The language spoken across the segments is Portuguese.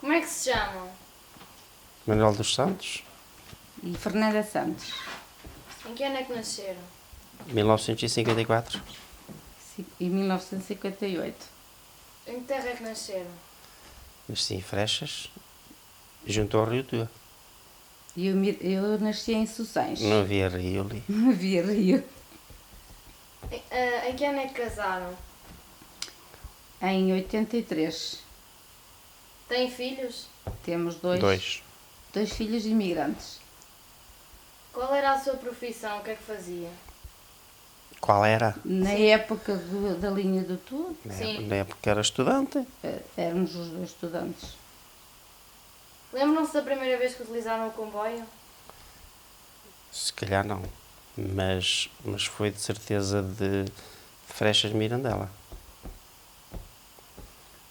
Como é que se chamam? Manuel dos Santos, E Fernanda Santos. Em que ano é que nasceram? 1954. E 1958. Em que terra é que nasceram? Nasci em Frechas, junto ao Rio Tua. E eu nasci em Sossães. Não havia rio ali. Não havia rio. Em que ano é que casaram? Em 83. Têm filhos? Temos dois filhos imigrantes. Qual era a sua profissão? O que é que fazia? Qual era? Na época da linha do Tudo, Sim. Na época era estudante. éramos os dois estudantes. Lembram-se da primeira vez que utilizaram o comboio? Se calhar não. Mas foi de certeza de Frechas de Mirandela.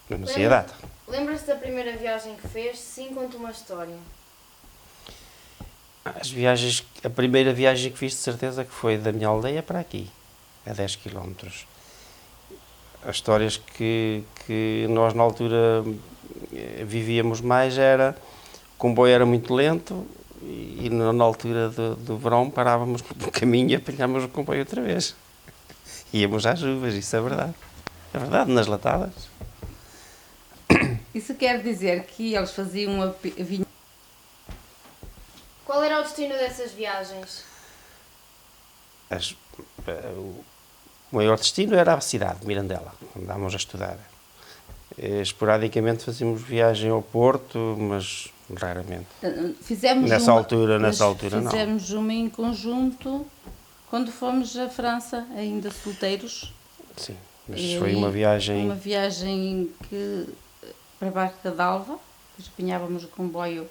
Eu não sei a data. Lembra-se da primeira viagem que fez? Sim, conta uma história. A primeira viagem que fiz de certeza que foi da minha aldeia para aqui, a 10 km. As histórias que nós na altura vivíamos mais era, o comboio era muito lento e na altura do verão parávamos no caminho e apanhámos o comboio outra vez. Íamos às uvas, isso é verdade. É verdade, nas latadas. Isso quer dizer que eles faziam vinho. Qual era o destino dessas viagens? O maior destino era a cidade de Mirandela, onde andávamos a estudar. Esporadicamente fazíamos viagem ao Porto, mas raramente. Fizemos Nessa altura não. Fizemos uma em conjunto quando fomos à França, ainda solteiros. Sim, mas E foi aí, uma viagem... Uma viagem para Barca d'Alva, depois apanhávamos o comboio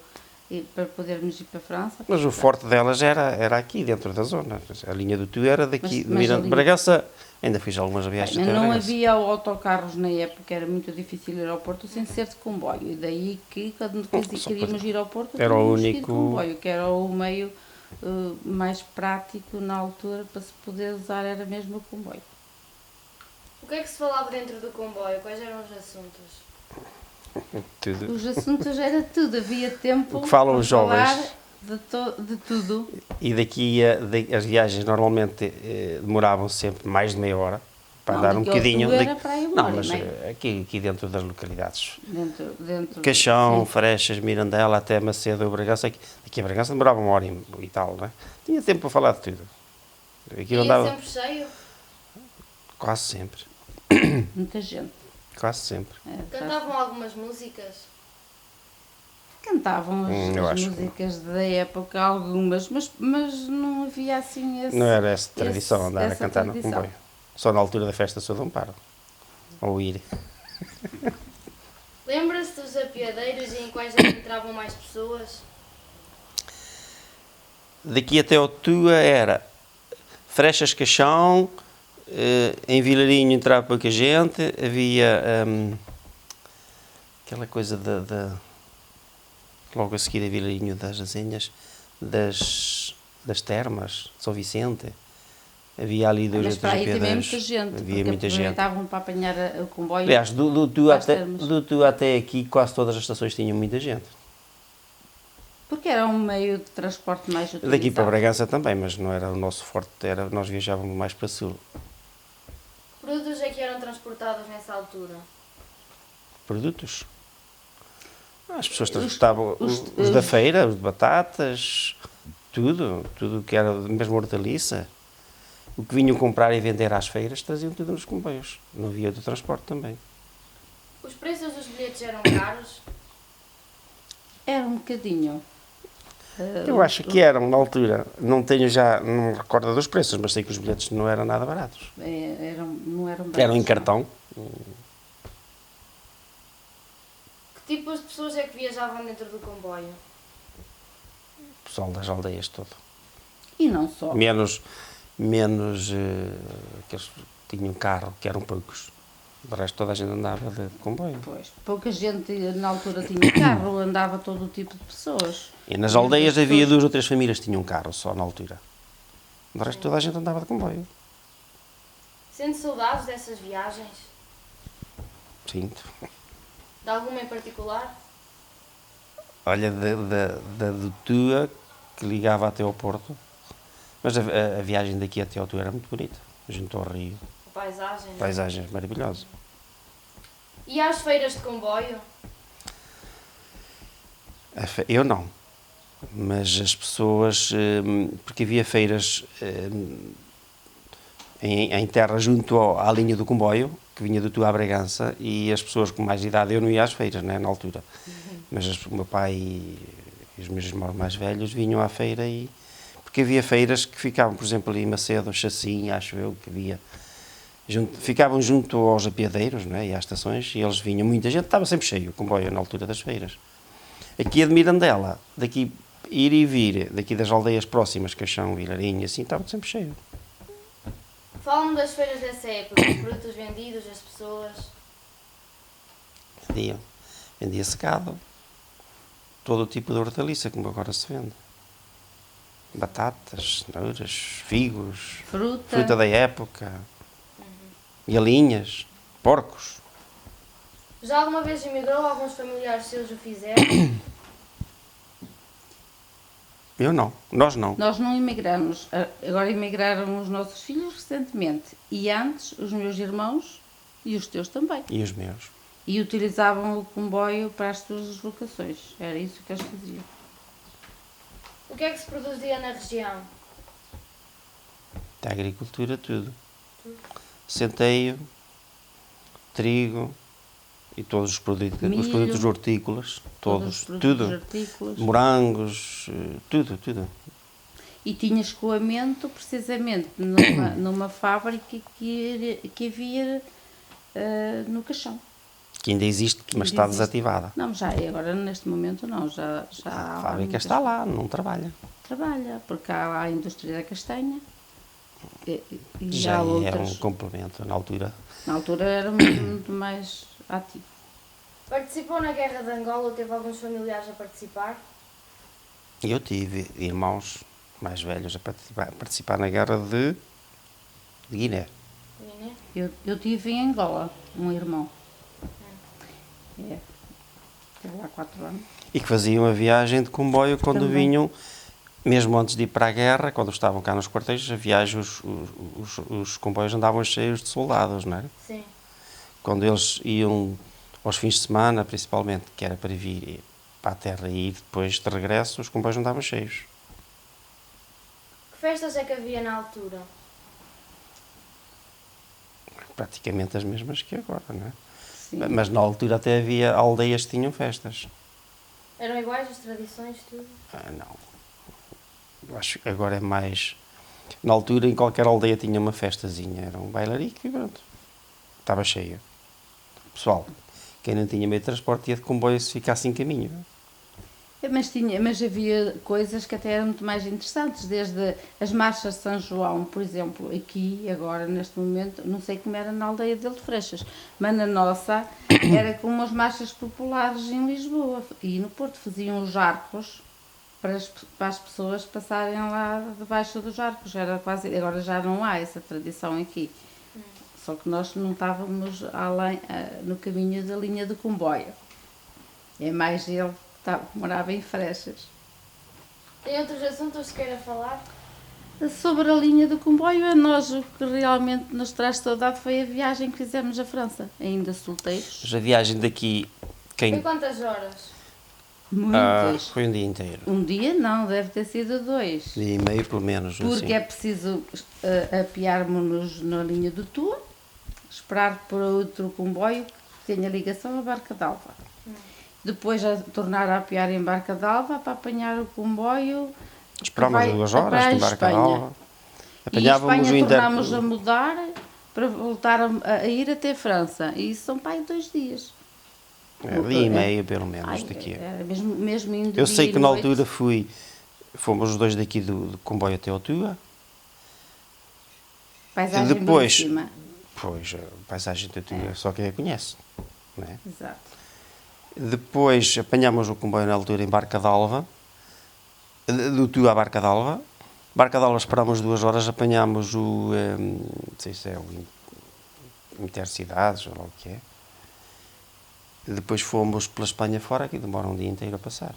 para podermos ir para a França. Mas o forte delas era aqui, dentro da zona. A linha do Tio era daqui, de Miranda de linha... Bragança. Ainda fiz algumas viagens até Não Bragança. havia autocarros na época, era muito difícil ir ao Porto sem ser de comboio. E daí que, quando queríamos ir ao Porto, era o tínhamos que ir de único comboio, que era o meio mais prático na altura para se poder usar, era mesmo o comboio. O que é que se falava dentro do comboio? Quais eram os assuntos? Tudo. Os assuntos era tudo, havia tempo O que falam para os jovens. falar de tudo. E daqui as viagens normalmente demoravam sempre mais de meia hora para andar um bocadinho. Era para aí uma não, hora, mas não é? aqui dentro das localidades. Dentro Caixão, sim. Frechas, Mirandela, até Macedo ou Bragança. Aqui a Bragança demorava uma hora e tal, não é? Tinha tempo para falar de tudo. Ia andava sempre cheio? quase sempre. Muita gente. Quase sempre. Cantavam algumas músicas? Cantavam eu as acho. músicas da época, algumas, mas não havia assim esse... Não era essa tradição, andar a essa cantar tradição. no comboio. Só na altura da festa São Dom Paro. Ou ir. Lembra-se dos apiadeiros e em quais é que entravam mais pessoas? Daqui até ao Tua era Frechas, Caixão, em Vilarinho entrava pouca gente, havia aquela coisa logo a seguir a Vilarinho das Azenhas, das termas, São Vicente. Havia ali dois Mas ou para três aí também apiadeiros. muita gente, Havia porque muita gente. aproveitavam para apanhar o comboio. Aliás, do para as termas. Tua até aqui, quase todas as estações tinham muita gente. Porque era um meio de transporte mais utilizado. Daqui para Bragança também, mas não era o nosso forte, nós viajávamos mais para sul. Produtos é que eram transportados nessa altura? Produtos? As pessoas transportavam os da feira, os de batatas, tudo que era mesmo hortaliça. O que vinham comprar e vender às feiras traziam tudo nos comboios. Não havia outro transporte também. Os preços dos bilhetes eram caros? Era um bocadinho. Eu acho que eram, na altura, não me recordo dos preços, mas sei que os bilhetes não eram nada baratos. Não eram baratos, Eram em não. cartão. Que tipos de pessoas é que viajavam dentro do comboio? O pessoal das aldeias todo. E não só. Menos aqueles que tinham carro, que eram poucos. De resto, toda a gente andava de comboio. Pois, pouca gente na altura tinha carro, andava todo o tipo de pessoas. E nas aldeias havia 2 ou 3 famílias que tinham carro só na altura. De resto, toda a gente andava de comboio. Sente saudades dessas viagens? Sinto. De alguma em particular? Olha, do Tua, que ligava até ao Porto, mas a viagem daqui até ao Tua era muito bonita, junto ao rio, A paisagem. Né? paisagens maravilhosas. E às feiras de comboio? Eu não, mas as pessoas, porque havia feiras em terra junto à linha do comboio, que vinha do Tua à Bragança, e as pessoas com mais idade, eu não ia às feiras, né, na altura, mas o meu pai e os meus irmãos mais velhos vinham à feira, porque havia feiras que ficavam, por exemplo, ali em Macedo, Chacim, acho eu, que havia, ficavam junto aos apiadeiros, né, e às estações, e eles vinham, muita gente, estava sempre cheio o comboio na altura das feiras. Aqui a de Mirandela, daqui ir e vir, daqui das aldeias próximas, Caixão, Vilarinho, assim, estava sempre cheio. Falam das feiras dessa época, os produtos vendidos, as pessoas. Vendia-se gado, todo o tipo de hortaliça, como agora se vende. Batatas, cenouras, figos, fruta da época, galinhas, porcos. Já alguma vez emigrou? Alguns familiares seus o fizeram? Eu não, nós não. Nós não emigramos, agora emigraram os nossos filhos recentemente e antes os meus irmãos e os teus também. E os meus. E utilizavam o comboio para as suas deslocações, era isso que eles faziam. O que é que se produzia na região? Da agricultura, tudo. Centeio, trigo e todos os produtos, Milho, os produtos hortícolas, todos, os produtos tudo. hortícolas. Morangos, tudo. E tinha escoamento precisamente numa fábrica que havia no Caixão. Que ainda existe, mas está desativada. Não, já agora neste momento não, já há A fábrica está lá, não trabalha. Trabalha, porque há lá a indústria da castanha e Já há é outras. um complemento, na altura. Na altura era muito mais ativo. Participou na Guerra de Angola ou teve alguns familiares a participar? Eu tive irmãos mais velhos a participar na guerra de Guiné. Guiné? Eu tive em Angola um irmão. Teve lá 4 anos. E que faziam a viagem de comboio quando Também. vinham, mesmo antes de ir para a guerra, quando estavam cá nos quartéis, a viagem, os comboios andavam cheios de soldados, não é? Sim. Quando eles iam aos fins de semana, principalmente, que era para vir para a terra e ir depois de regresso, os comboios andavam cheios. Que festas é que havia na altura? Praticamente as mesmas que agora, não é? Sim. Mas na altura até havia aldeias que tinham festas. Eram iguais as tradições, tudo? Não. Eu acho que agora é mais... Na altura, em qualquer aldeia tinha uma festazinha. Era um bailarico e pronto. Estava cheio. Pessoal, quem não tinha meio de transporte ia de comboio se ficasse em caminho. Mas havia coisas que até eram muito mais interessantes, desde as marchas de São João, por exemplo, aqui, agora, neste momento, não sei como era na aldeia de Freixas, mas na nossa era como as marchas populares em Lisboa e no Porto faziam os arcos para as pessoas passarem lá debaixo dos arcos, era quase, agora já não há essa tradição aqui, só que nós não estávamos além, no caminho da linha do comboio, é mais ele que morava em Freixas. Tem outros assuntos que queira falar? Sobre a linha do comboio, nós o que realmente nos traz saudade foi a viagem que fizemos à França, ainda solteiros. Mas a viagem daqui... Em quantas horas? Muitas. Foi um dia inteiro. Um dia não, deve ter sido 2. Dia e meio, pelo menos. Porque assim. é preciso apiarmos-nos na linha do Tua, esperar por outro comboio que tenha ligação à Barca d'Alva. Depois tornar a apiar em Barca d'Alva para apanhar o comboio. Esperámos 2 horas para em Barca Espanha. d'Alva. E em Espanha o tornámos a mudar para voltar a ir até França. E isso são para aí 2 dias. Dia e meio, pelo menos, Ai, daqui. era mesmo indo Eu dia sei e que na noite. altura fomos os dois daqui do comboio até ao Tua. Paisagem E depois, belíssima. pois, a paisagem da Tua só quem a conhece, não é? Exato. Depois apanhámos o comboio na altura em Barca d'Alva, do Tua à Barca d'Alva. Barca d'Alva esperámos 2 horas, apanhámos o, não sei se é o Intercidades ou lá o que é. Depois fomos pela Espanha fora, que demora um dia inteiro a passar.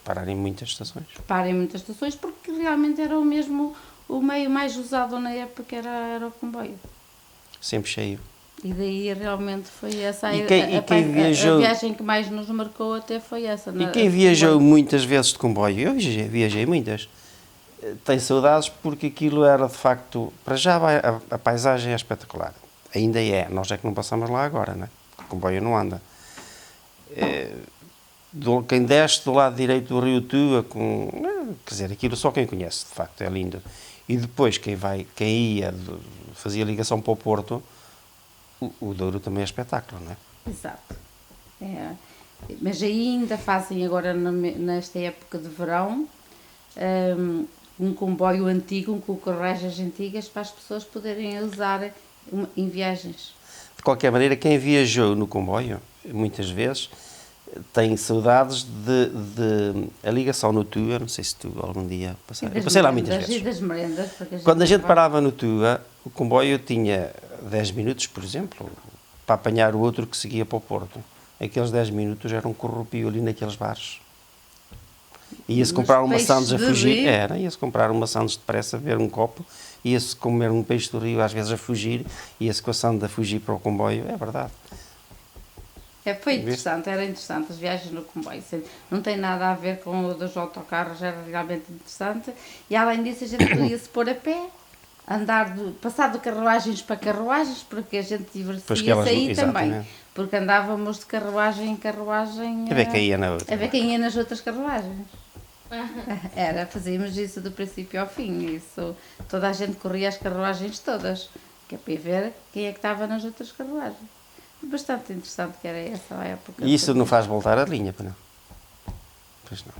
parar em muitas estações. Para em muitas estações, porque realmente era o mesmo, o meio mais usado na época era o comboio. Sempre cheio. E daí realmente foi essa E quem a viagem que mais nos marcou até foi essa. E quem viajou muitas vezes de comboio, eu viajei muitas, tem saudades porque aquilo era de facto, para já a paisagem é espetacular, ainda é, nós é que não passamos lá agora, né? O comboio não anda. Quem desce do lado direito do Rio Tua, quer dizer, aquilo só quem conhece, de facto, é lindo. E depois quem ia, fazia ligação para o Porto, o Douro também é espetáculo, não é? Exato. Mas ainda fazem agora, nesta época de verão, um comboio antigo, com carruagens antigas, para as pessoas poderem usar em viagens. De qualquer maneira, quem viajou no comboio, muitas vezes, tem saudades de a ligação no Tua, não sei se tu algum dia passaste. Eu passei lá muitas vezes. E das merendas, Quando a gente parava no Tua, o comboio tinha 10 minutos, por exemplo, para apanhar o outro que seguia para o Porto. Aqueles 10 minutos eram um corrupio ali naqueles bares. Ia-se comprar uma sandes a fugir, ia-se comprar uma sandes depressa, beber um copo, ia-se comer um peixe do rio, às vezes a fugir, ia-se com a sandes a fugir para o comboio, é verdade. Foi interessante, era interessante as viagens no comboio, não tem nada a ver com o dos autocarros, era realmente interessante, e além disso a gente podia-se pôr a pé, passar de carruagens para carruagens, porque a gente divertia-se aí também, porque andávamos de carruagem em carruagem a ver quem ia na outra. A ver quem ia nas outras carruagens. Fazíamos isso do princípio ao fim, toda a gente corria as carruagens todas, que é para ir ver quem é que estava nas outras carruagens. Bastante interessante que era essa a época. E isso não faz voltar a linha, não? Pois não.